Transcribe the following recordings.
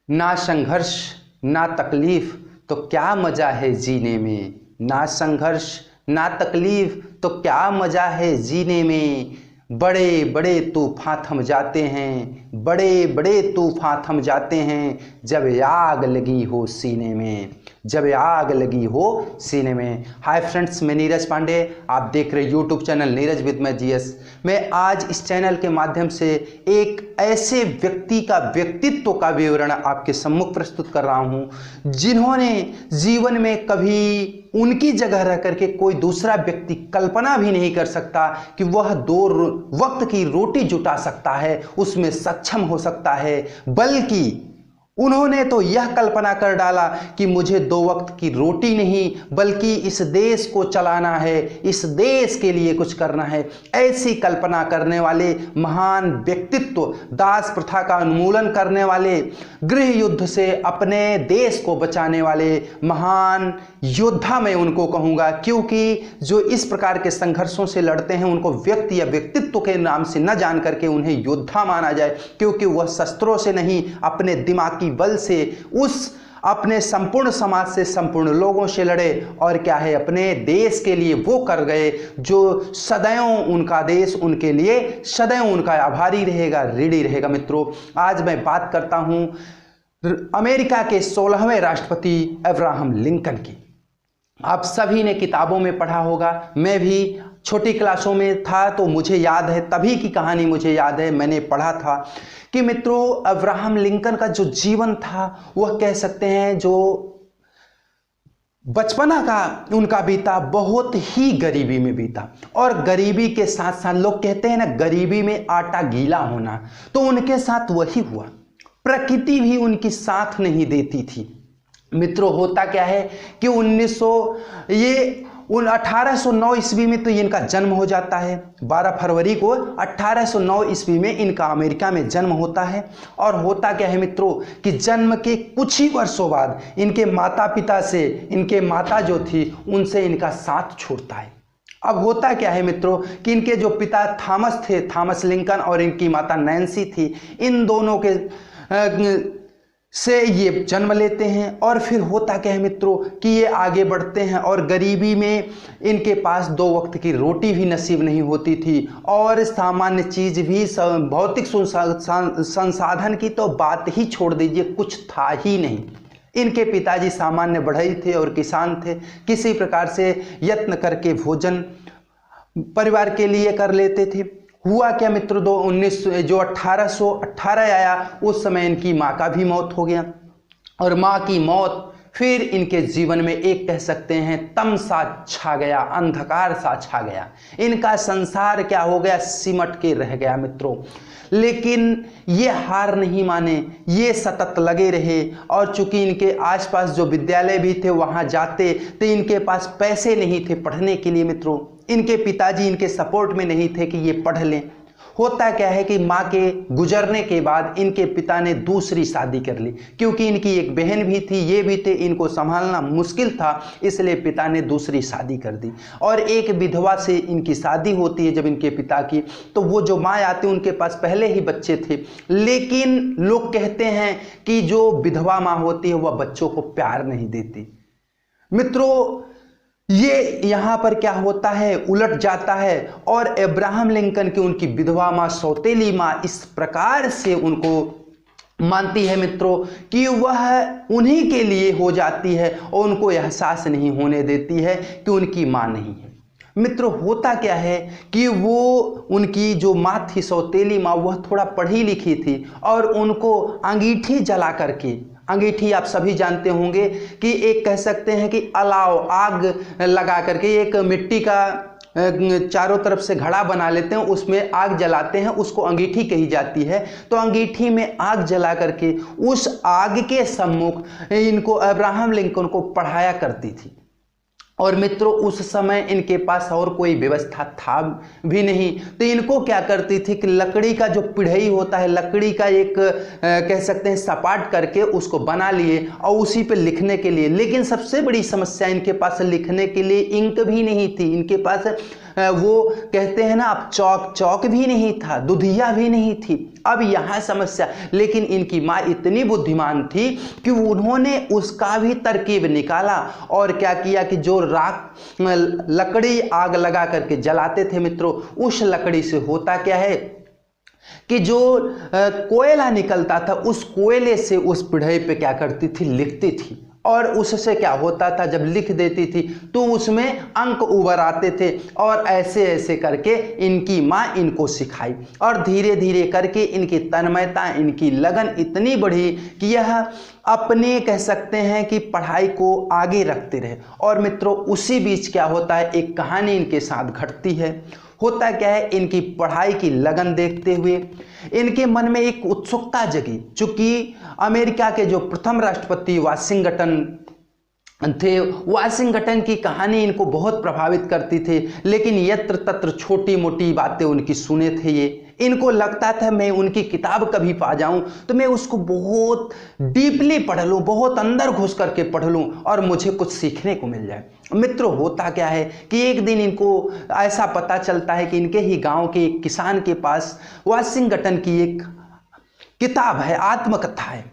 ना संघर्ष ना तकलीफ तो क्या मजा है जीने में। ना संघर्ष ना तकलीफ तो क्या मजा है जीने में। बड़े बड़े तूफान थम जाते हैं, बड़े बड़े तूफान थम जाते हैं जब आग लगी हो सीने में, जब आग लगी हो सीने में। हाय फ्रेंड्स, मैं नीरज पांडे, आप देख रहे यूट्यूब चैनल नीरज विद मैं जीएस। मैं आज इस चैनल के माध्यम से एक ऐसे व्यक्ति का व्यक्तित्व का विवरण आपके सम्मुख प्रस्तुत कर रहा हूं जिन्होंने जीवन में कभी उनकी जगह रह करके कोई दूसरा व्यक्ति कल्पना भी नहीं कर सकता कि वह दो वक्त की रोटी जुटा सकता है, उसमें सक्षम हो सकता है। बल्कि उन्होंने तो यह कल्पना कर डाला कि मुझे दो वक्त की रोटी नहीं बल्कि इस देश को चलाना है, इस देश के लिए कुछ करना है। ऐसी कल्पना करने वाले महान व्यक्तित्व, दास प्रथा का उन्मूलन करने वाले, गृह युद्ध से अपने देश को बचाने वाले महान योद्धा मैं उनको कहूँगा, क्योंकि जो इस प्रकार के संघर्षों से लड़ते हैं उनको व्यक्ति या व्यक्तित्व के नाम से न जान करके उन्हें योद्धा माना जाए, क्योंकि वह शस्त्रों से नहीं अपने दिमाग की बल से उस अपने संपूर्ण समाज से, संपूर्ण लोगों से लड़े और क्या है, अपने देश के लिए वो कर गए जो सदैव उनका देश उनके लिए सदैव उनका आभारी रहेगा, ऋणी रहेगा। मित्रों, आज मैं बात करता हूं अमेरिका के 16वें राष्ट्रपति अब्राहम लिंकन की। आप सभी ने किताबों में पढ़ा होगा, मैं भी छोटी क्लासों में था तो मुझे याद है, तभी की कहानी मुझे याद है, मैंने पढ़ा था कि मित्रों अब्राहम लिंकन का जो जीवन था वह कह सकते हैं जो बचपना का उनका बीता बहुत ही गरीबी में बीता। और गरीबी के साथ साथ लोग कहते हैं ना, गरीबी में आटा गीला होना, तो उनके साथ वही हुआ। प्रकृति भी उनकी साथ नहीं देती थी। मित्रों, होता क्या है कि 1809 ईस्वी में तो इनका जन्म हो जाता है। 12 फरवरी को 1809 ईस्वी में इनका अमेरिका में जन्म होता है। और होता क्या है मित्रों कि जन्म के कुछ ही वर्षों बाद इनके माता पिता से, इनके माता जो थी उनसे इनका साथ छूटता है। अब होता क्या है मित्रों कि इनके जो पिता थॉमस थे, थॉमस लिंकन, और इनकी माता नैन्सी थी, इन दोनों के से ये जन्म लेते हैं। और फिर होता क्या है मित्रों कि ये आगे बढ़ते हैं और गरीबी में इनके पास दो वक्त की रोटी भी नसीब नहीं होती थी, और सामान्य चीज़ भी, भौतिक संसाधन की तो बात ही छोड़ दीजिए, कुछ था ही नहीं। इनके पिताजी सामान्य बढ़ई थे और किसान थे, किसी प्रकार से यत्न करके भोजन परिवार के लिए कर लेते थे। हुआ क्या मित्रों, 1818 आया, उस समय इनकी माँ का भी मौत हो गया। और माँ की मौत फिर इनके जीवन में एक कह सकते हैं तमसा छा गया, अंधकार सा छा गया। इनका संसार क्या हो गया, सिमट के रह गया मित्रों। लेकिन ये हार नहीं माने, ये सतत लगे रहे। और चूंकि इनके आसपास जो विद्यालय भी थे वहाँ जाते तो इनके पास पैसे नहीं थे पढ़ने के लिए मित्रों। इनके पिताजी इनके सपोर्ट में नहीं थे कि ये पढ़ लें। होता क्या है कि माँ के गुजरने के बाद इनके पिता ने दूसरी शादी कर ली, क्योंकि इनकी एक बहन भी थी, ये भी थे, इनको संभालना मुश्किल था, इसलिए पिता ने दूसरी शादी कर दी। और एक विधवा से इनकी शादी होती है जब इनके पिता की, तो वो जो माँ आती उनके पास पहले ही बच्चे थे। लेकिन लोग कहते हैं कि जो विधवा माँ होती है वह बच्चों को प्यार नहीं देती। मित्रों, ये यहाँ पर क्या होता है, उलट जाता है। और अब्राहम लिंकन की उनकी विधवा माँ, सौतेली माँ, इस प्रकार से उनको मानती है मित्रों कि वह उन्हीं के लिए हो जाती है और उनको एहसास नहीं होने देती है कि उनकी माँ नहीं है। मित्रों, होता क्या है कि वो उनकी जो माँ थी, सौतेली माँ, वह थोड़ा पढ़ी लिखी थी और उनको अंगीठी जला करके, अंगीठी आप सभी जानते होंगे कि एक कह सकते हैं कि अलाव, आग लगा करके एक मिट्टी का चारों तरफ से घड़ा बना लेते हैं, उसमें आग जलाते हैं, उसको अंगीठी कही जाती है। तो अंगीठी में आग जला करके उस आग के सम्मुख इनको अब्राहम लिंकन को पढ़ाया करती थी। और मित्रों, उस समय इनके पास और कोई व्यवस्था था भी नहीं, तो इनको क्या करती थी कि लकड़ी का जो पिढ़ई होता है, लकड़ी का एक कह सकते हैं सपाट करके उसको बना लिए और उसी पे लिखने के लिए। लेकिन सबसे बड़ी समस्या, इनके पास लिखने के लिए इंक भी नहीं थी, इनके पास वो कहते हैं ना, अब चौक भी नहीं था, दुधिया भी नहीं थी। अब यहाँ समस्या, लेकिन इनकी माँ इतनी बुद्धिमान थी कि उन्होंने उसका भी तरकीब निकाला और क्या किया कि जो राख लकड़ी आग लगा करके जलाते थे मित्रों, उस लकड़ी से होता क्या है कि जो कोयला निकलता था, उस कोयले से उस पिढ़ई पे क्या करती थी, लिखती थी। और उससे क्या होता था, जब लिख देती थी तो उसमें अंक उभर आते थे। और ऐसे ऐसे करके इनकी माँ इनको सिखाई और धीरे धीरे करके इनकी तन्मयता, इनकी लगन इतनी बढ़ी कि यह अपने कह सकते हैं कि पढ़ाई को आगे रखते रहे। और मित्रों उसी बीच क्या होता है, एक कहानी इनके साथ घटती है। होता क्या है, इनकी पढ़ाई की लगन देखते हुए इनके मन में एक उत्सुकता जगी। चूंकि अमेरिका के जो प्रथम राष्ट्रपति वाशिंगटन थे, वाशिंगटन की कहानी इनको बहुत प्रभावित करती थी, लेकिन यत्र तत्र छोटी मोटी बातें उनकी सुने थे ये। इनको लगता था मैं उनकी किताब कभी पा जाऊं तो मैं उसको बहुत डीपली पढ़ लूं, बहुत अंदर घुस करके पढ़ लूं और मुझे कुछ सीखने को मिल जाए। मित्रों होता क्या है कि एक दिन इनको ऐसा पता चलता है कि इनके ही गांव के एक किसान के पास वाशिंगटन की एक किताब है, आत्मकथा है।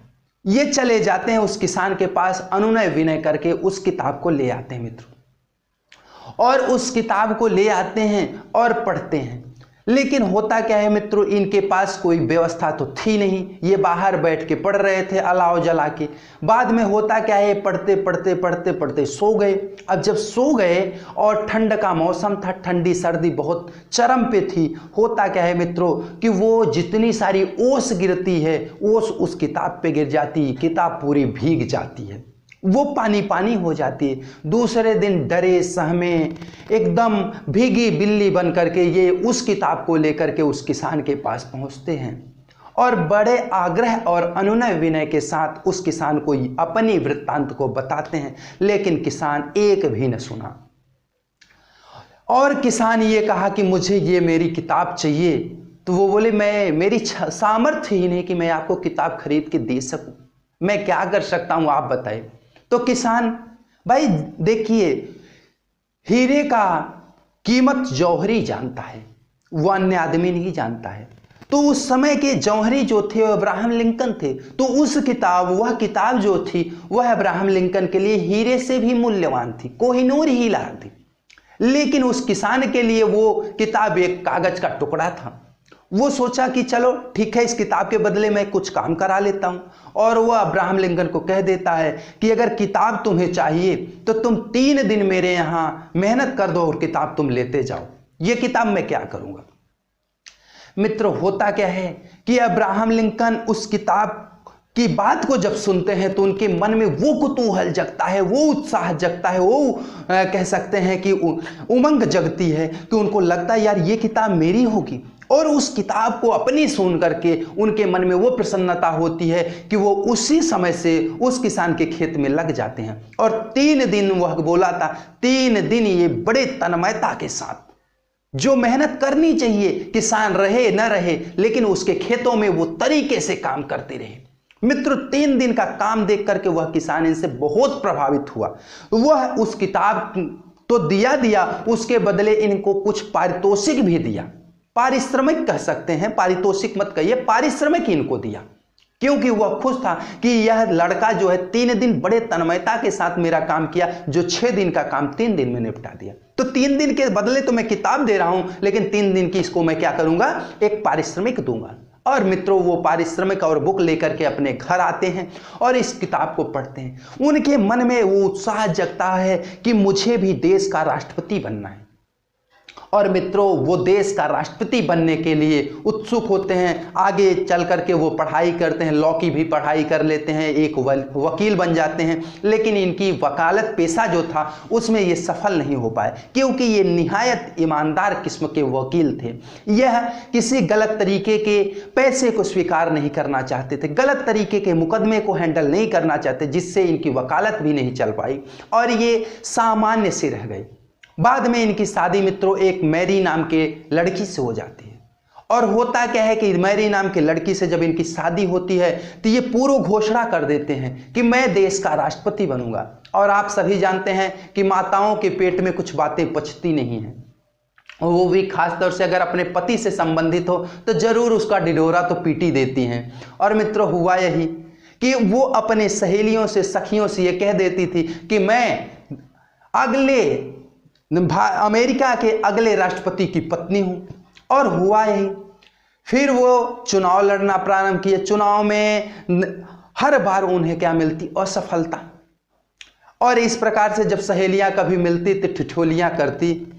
ये चले जाते हैं उस किसान के पास, अनुनय विनय करके उस किताब को ले आते हैं मित्रों, और उस किताब को ले आते हैं और पढ़ते हैं। लेकिन होता क्या है मित्रों, इनके पास कोई व्यवस्था तो थी नहीं, ये बाहर बैठ के पढ़ रहे थे अलाव जला के। बाद में होता क्या है, पढ़ते पढ़ते पढ़ते पढ़ते सो गए। अब जब सो गए और ठंड का मौसम था, ठंडी सर्दी बहुत चरम पे थी, होता क्या है मित्रों कि वो जितनी सारी ओस गिरती है, ओस उस किताब पे गिर जाती है, किताब पूरी भीग जाती है, वो पानी पानी हो जाती है। दूसरे दिन डरे सहमे एकदम भीगी बिल्ली बन करके ये उस किताब को लेकर के उस किसान के पास पहुंचते हैं और बड़े आग्रह और अनुनय विनय के साथ उस किसान को अपनी वृत्तांत को बताते हैं। लेकिन किसान एक भी न सुना और किसान ये कहा कि मुझे ये मेरी किताब चाहिए। तो वो बोले मेरी सामर्थ्य ही नहीं कि मैं आपको किताब खरीद के दे सकूं, मैं क्या कर सकता हूं आप बताएं। तो किसान, भाई देखिए, हीरे का कीमत जौहरी जानता है, वो अन्य आदमी नहीं जानता है। तो उस समय के जौहरी जो थे वो अब्राहम लिंकन थे। तो वह किताब जो थी वह अब्राहम लिंकन के लिए हीरे से भी मूल्यवान थी, कोहिनूर ही लाख थी। लेकिन उस किसान के लिए वो किताब एक कागज का टुकड़ा था। वो सोचा कि चलो ठीक है, इस किताब के बदले मैं कुछ काम करा लेता हूं। और वह अब्राहम लिंकन को कह देता है कि अगर किताब तुम्हें चाहिए तो तुम 3 दिन मेरे यहां मेहनत कर दो और किताब तुम लेते जाओ, ये किताब मैं क्या करूंगा। मित्रों होता क्या है कि अब्राहम लिंकन उस किताब की बात को जब सुनते हैं तो उनके मन में वो कुतूहल जगता है, वो उत्साह जगता है, वो कह सकते हैं कि उमंग जगती है कि उनको लगता है यार ये किताब मेरी होगी। और उस किताब को अपनी सुन करके उनके मन में वो प्रसन्नता होती है कि वो उसी समय से उस किसान के खेत में लग जाते हैं। और 3 दिन वह बोला था, 3 दिन ये बड़े तन्मयता के साथ, जो मेहनत करनी चाहिए किसान रहे न रहे, लेकिन उसके खेतों में वो तरीके से काम करते रहे। मित्र 3 दिन का काम देख करके वह किसान इनसे बहुत प्रभावित हुआ। वह उस किताब तो दिया, उसके बदले इनको कुछ पारितोषिक भी दिया, पारिश्रमिक कह सकते हैं, पारितोषिक मत कहिए, पारिश्रमिक इनको दिया, क्योंकि वह खुश था कि यह लड़का जो है 3 दिन बड़े तन्मयता के साथ मेरा काम किया, जो 6 दिन का काम 3 दिन में निपटा दिया। तो 3 दिन के बदले तो मैं किताब दे रहा हूं, लेकिन 3 दिन की इसको मैं क्या करूंगा, एक पारिश्रमिक दूंगा। और मित्रों वो पारिश्रमिक और बुक लेकर के अपने घर आते हैं और इस किताब को पढ़ते हैं। उनके मन में वो उत्साह जगता है कि मुझे भी देश का राष्ट्रपति बनना है। और मित्रों वो देश का राष्ट्रपति बनने के लिए उत्सुक होते हैं। आगे चल करके वो पढ़ाई करते हैं, लॉ की भी पढ़ाई कर लेते हैं, एक वकील बन जाते हैं। लेकिन इनकी वकालत पेशा जो था उसमें ये सफल नहीं हो पाए, क्योंकि ये निहायत ईमानदार किस्म के वकील थे। यह किसी गलत तरीके के पैसे को स्वीकार नहीं करना चाहते थे, गलत तरीके के मुकदमे को हैंडल नहीं करना चाहते, जिससे इनकी वकालत भी नहीं चल पाई और ये सामान्य से रह गए। बाद में इनकी शादी मित्रों एक मैरी नाम के लड़की से हो जाती है। और होता क्या है कि मैरी नाम की लड़की से जब इनकी शादी होती है तो ये पूर्व घोषणा कर देते हैं कि मैं देश का राष्ट्रपति बनूंगा। और आप सभी जानते हैं कि माताओं के पेट में कुछ बातें पचती नहीं हैं। वो भी खास तौर से अगर अपने पति से संबंधित हो तो जरूर उसका ढिढोरा तो पीट ही देती हैं। और मित्रों हुआ यही कि वो अपने सहेलियों से, सखियों से ये कह देती थी कि मैं अमेरिका के अगले राष्ट्रपति की पत्नी हूं। और हुआ यही, फिर वो चुनाव लड़ना प्रारंभ किए। चुनाव में हर बार उन्हें क्या मिलती? असफलता। और इस प्रकार से जब सहेलियां कभी मिलती तो ठिठोलियां करती।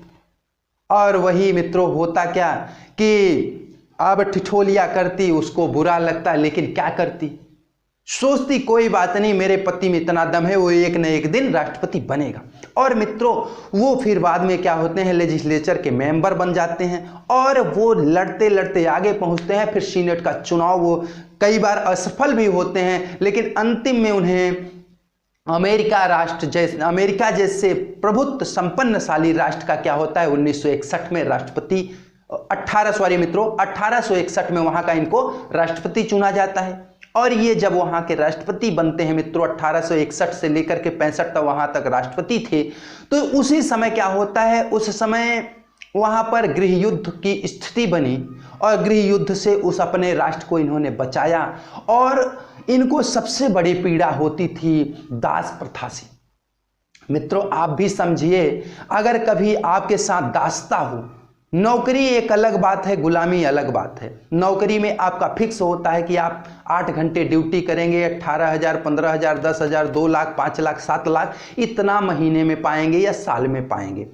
और वही मित्रों होता क्या कि अब ठिठोलियां करती, उसको बुरा लगता, लेकिन क्या करती? सोचती कोई बात नहीं, मेरे पति में इतना दम है, वो एक न एक दिन राष्ट्रपति बनेगा। और मित्रों वो फिर बाद में क्या होते हैं? लेजिस्लेचर के मेंबर बन जाते हैं और वो लड़ते लड़ते आगे पहुंचते हैं। फिर सीनेट का चुनाव वो कई बार असफल भी होते हैं, लेकिन अंतिम में उन्हें अमेरिका जैसे प्रभुत्व संपन्नशाली राष्ट्र का क्या होता है? 1961 में राष्ट्रपति 1861 में वहां का इनको राष्ट्रपति चुना जाता है। और ये जब वहां के राष्ट्रपति बनते हैं मित्रों, 1861 से लेकर के 65 तक वहां तक राष्ट्रपति थे। तो उसी समय क्या होता है? उस समय वहां पर गृह युद्ध की स्थिति बनी और गृह युद्ध से उस अपने राष्ट्र को इन्होंने बचाया। और इनको सबसे बड़ी पीड़ा होती थी दास प्रथा से। मित्रों आप भी समझिए, अगर कभी आपके साथ दासता हो, नौकरी एक अलग बात है, गुलामी अलग बात है। नौकरी में आपका फिक्स होता है कि आप 8 घंटे ड्यूटी करेंगे, 18,000, 15,000, 10,000, 2 लाख, 5 लाख, 7 लाख इतना महीने में पाएंगे या साल में पाएंगे।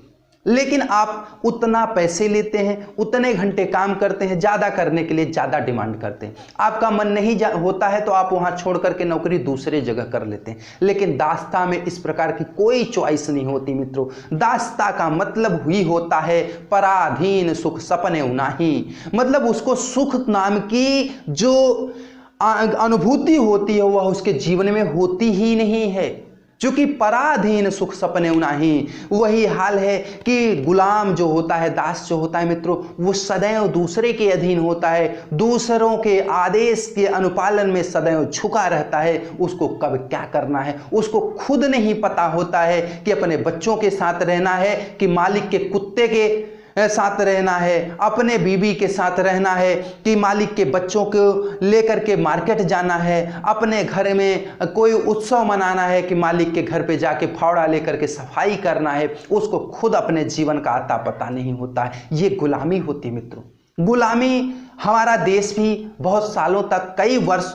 लेकिन आप उतना पैसे लेते हैं, उतने घंटे काम करते हैं, ज़्यादा करने के लिए ज़्यादा डिमांड करते हैं। आपका मन नहीं होता है तो आप वहाँ छोड़ करके नौकरी दूसरे जगह कर लेते हैं। लेकिन दास्ता में इस प्रकार की कोई चॉइस नहीं होती मित्रों। दास्ता का मतलब ही होता है पराधीन सुख सपने उनाही। मतलब उसको सुख नाम की जो अनुभूति होती है वह उसके जीवन में होती ही नहीं है। चूंकि पराधीन सुख सपने उनाही, वही हाल है कि गुलाम जो होता है, दास जो होता है मित्रों, वो सदैव दूसरे के अधीन होता है, दूसरों के आदेश के अनुपालन में सदैव झुका रहता है। उसको कब क्या करना है उसको खुद नहीं पता होता है कि अपने बच्चों के साथ रहना है कि मालिक के कुत्ते के साथ रहना है, अपने बीवी के साथ रहना है कि मालिक के बच्चों को लेकर के मार्केट जाना है, अपने घर में कोई उत्सव मनाना है कि मालिक के घर पे जाके फावड़ा लेकर के सफाई करना है। उसको खुद अपने जीवन का आता पता नहीं होता है। ये गुलामी होती मित्रों। गुलामी हमारा देश भी बहुत सालों तक, कई वर्ष,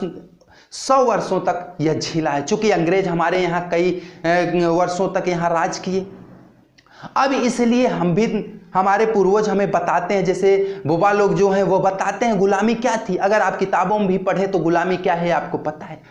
100 वर्षों तक यह झेला है। चूंकि अंग्रेज हमारे यहाँ कई वर्षों तक यहाँ राज किए। अब इसलिए हम भी, हमारे पूर्वज हमें बताते हैं, जैसे बुबा लोग जो हैं वो बताते हैं गुलामी क्या थी। अगर आप किताबों में भी पढ़े तो गुलामी क्या है आपको पता है।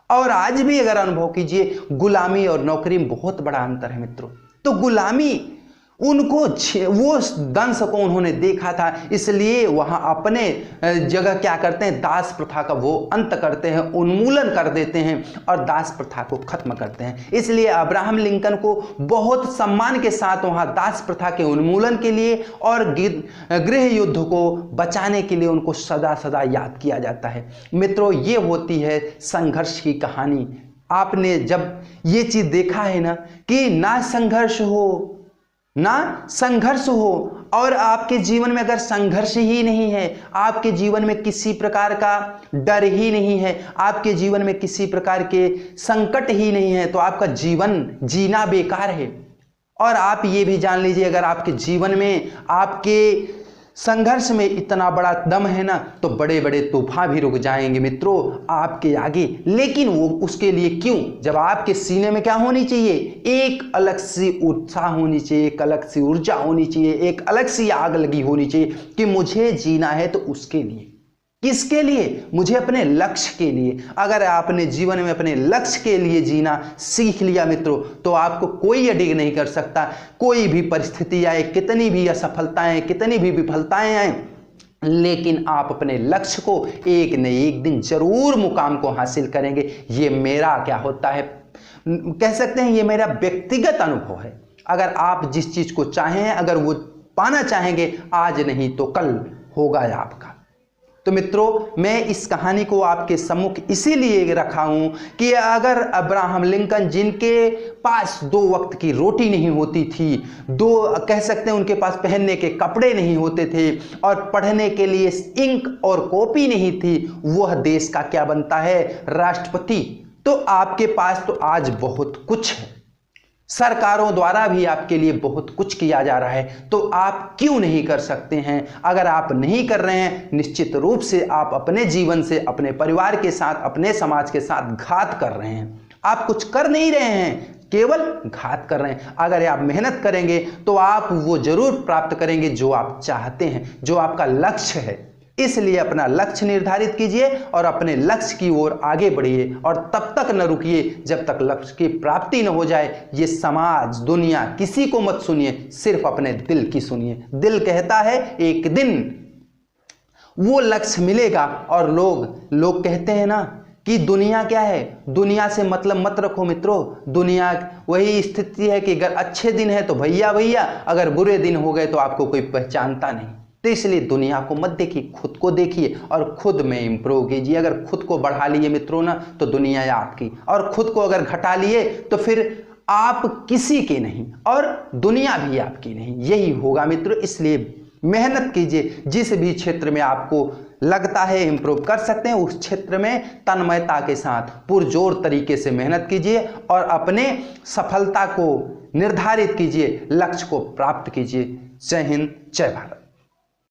और आज भी अगर अनुभव कीजिए, गुलामी और नौकरी में बहुत बड़ा अंतर है मित्रों। तो गुलामी उनको, वो दंश को उन्होंने देखा था, इसलिए वहां अपने जगह क्या करते हैं? दास प्रथा का वो अंत करते हैं, उन्मूलन कर देते हैं और दास प्रथा को खत्म करते हैं। इसलिए अब्राहम लिंकन को बहुत सम्मान के साथ वहां दास प्रथा के उन्मूलन के लिए और गृह युद्ध को बचाने के लिए उनको सदा सदा याद किया जाता है। मित्रों ये होती है संघर्ष की कहानी। आपने जब ये चीज देखा है ना कि ना संघर्ष हो और आपके जीवन में अगर संघर्ष ही नहीं है, आपके जीवन में किसी प्रकार का डर ही नहीं है, आपके जीवन में किसी प्रकार के संकट ही नहीं है, तो आपका जीवन जीना बेकार है। और आप ये भी जान लीजिए, अगर आपके जीवन में आपके संघर्ष में इतना बड़ा दम है ना, तो बड़े बड़े तूफान भी रुक जाएंगे मित्रों आपके आगे। लेकिन वो उसके लिए क्यों? जब आपके सीने में क्या होनी चाहिए? एक अलग सी उत्साह होनी चाहिए, एक अलग सी ऊर्जा होनी चाहिए, एक अलग सी आग लगी होनी चाहिए कि मुझे जीना है तो उसके लिए। किसके लिए? मुझे अपने लक्ष्य के लिए। अगर आपने जीवन में अपने लक्ष्य के लिए जीना सीख लिया मित्रों, तो आपको कोई अडिग नहीं कर सकता। कोई भी परिस्थिति आए, कितनी भी असफलताएं, कितनी भी विफलताएं आए, लेकिन आप अपने लक्ष्य को एक न एक दिन जरूर मुकाम को हासिल करेंगे। ये मेरा क्या होता है, कह सकते हैं ये मेरा व्यक्तिगत अनुभव है। अगर आप जिस चीज को चाहें, अगर वो पाना चाहेंगे, आज नहीं तो कल होगा आपका। तो मित्रों, मैं इस कहानी को आपके सम्मुख इसीलिए रखा हूं कि अगर अब्राहम लिंकन, जिनके पास 2 वक्त की रोटी नहीं होती थी, कह सकते हैं उनके पास पहनने के कपड़े नहीं होते थे और पढ़ने के लिए इंक और कॉपी नहीं थी, वह देश का क्या बनता है? राष्ट्रपति। तो आपके पास तो आज बहुत कुछ है, सरकारों द्वारा भी आपके लिए बहुत कुछ किया जा रहा है, तो आप क्यों नहीं कर सकते हैं? अगर आप नहीं कर रहे हैं, निश्चित रूप से आप अपने जीवन से, अपने परिवार के साथ, अपने समाज के साथ घात कर रहे हैं। आप कुछ कर नहीं रहे हैं, केवल घात कर रहे हैं। अगर आप मेहनत करेंगे तो आप वो जरूर प्राप्त करेंगे जो आप चाहते हैं, जो आपका लक्ष्य है। इसलिए अपना लक्ष्य निर्धारित कीजिए और अपने लक्ष्य की ओर आगे बढ़िए और तब तक न रुकिए जब तक लक्ष्य की प्राप्ति न हो जाए। ये समाज, दुनिया, किसी को मत सुनिए, सिर्फ अपने दिल की सुनिए। दिल कहता है एक दिन वो लक्ष्य मिलेगा। और लोग कहते हैं ना कि दुनिया क्या है, दुनिया से मतलब मत रखो मित्रों। दुनिया वही स्थिति है कि अगर अच्छे दिन है तो भैया भैया, अगर बुरे दिन हो गए तो आपको कोई पहचानता नहीं। तो इसलिए दुनिया को मत देखिए, खुद को देखिए और खुद में इंप्रूव कीजिए। अगर खुद को बढ़ा लिए मित्रों ना, तो दुनिया है आपकी, और खुद को अगर घटा लिए तो फिर आप किसी के नहीं और दुनिया भी आपकी नहीं। यही होगा मित्रों। इसलिए मेहनत कीजिए। जिस भी क्षेत्र में आपको लगता है इंप्रूव कर सकते हैं, उस क्षेत्र में तन्मयता के साथ पुरजोर तरीके से मेहनत कीजिए और अपने सफलता को निर्धारित कीजिए, लक्ष्य को प्राप्त कीजिए। जय हिंद, जय भारत।